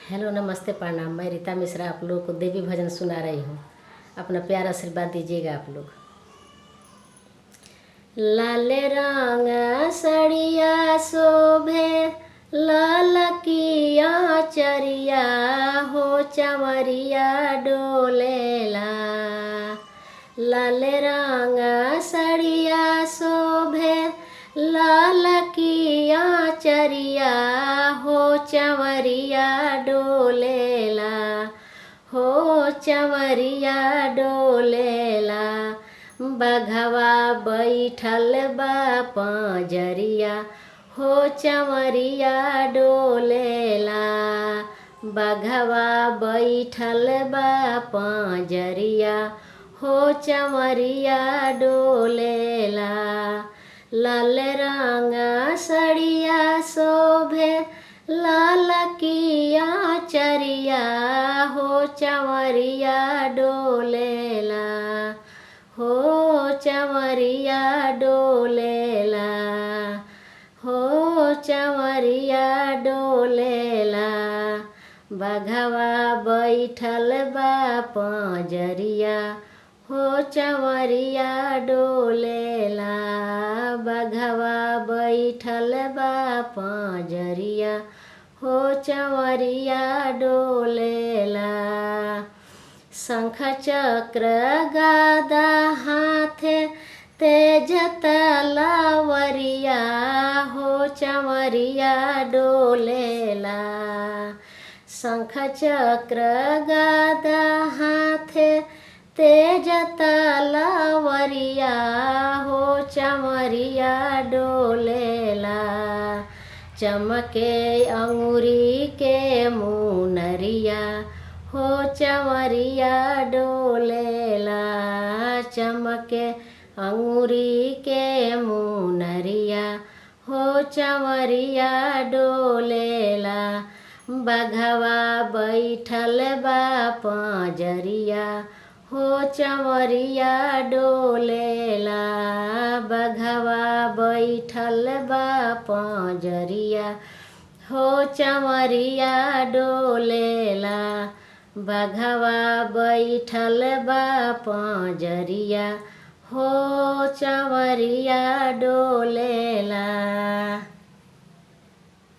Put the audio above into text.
Hello, नमस्ते, प्रणाम। मैं रीता मिश्रा आप लोग को देवी भजन सुना रही हूँ। अपना प्यार आशीर्वाद दीजिएगा आप लोग। लाल रंग सड़िया शोभे लाल किया चरिया हो चमरिया डोलेला। लाल रंग सड़िया शोभे लाल किया चरिया हो चमरिया डोलेला। हो चमरिया डोलेला। बघवा बैठल बा पंजरिया हो चमरिया डोलेला। बघवा बैठल बा पंजरिया हो चमरिया डोलेला। लाल रंग सड़िया शोभे लाल किया चरिया हो चमरिया डोलेला। हो चमरिया डोलेला। हो चमरिया डोलेला। बघवा बैठल बा पंजरिया हो चमरिया डोलेला। बघवा बैठल बा पंजरिया हो चमरिया डोलेला। शंख चक्र गदा हाथे तेज तलवरिया हो चमरिया डोलेला। शंख चक्र गदा हाथे तेज तलवरिया हो चमरिया डोलेला। चमके अंगूरी के मुनरिया हो चमरिया डोलेला। चमके अंगूरी के मुनरिया हो चमरिया डोलेला। बघवा बैठल बा पंजरिया हो चमरिया डोलेला। बघवा बैठल बा पंजरिया हो चमरिया डोलेला। बघवा बैठल बा पंजरिया हो चमरिया डोलेला।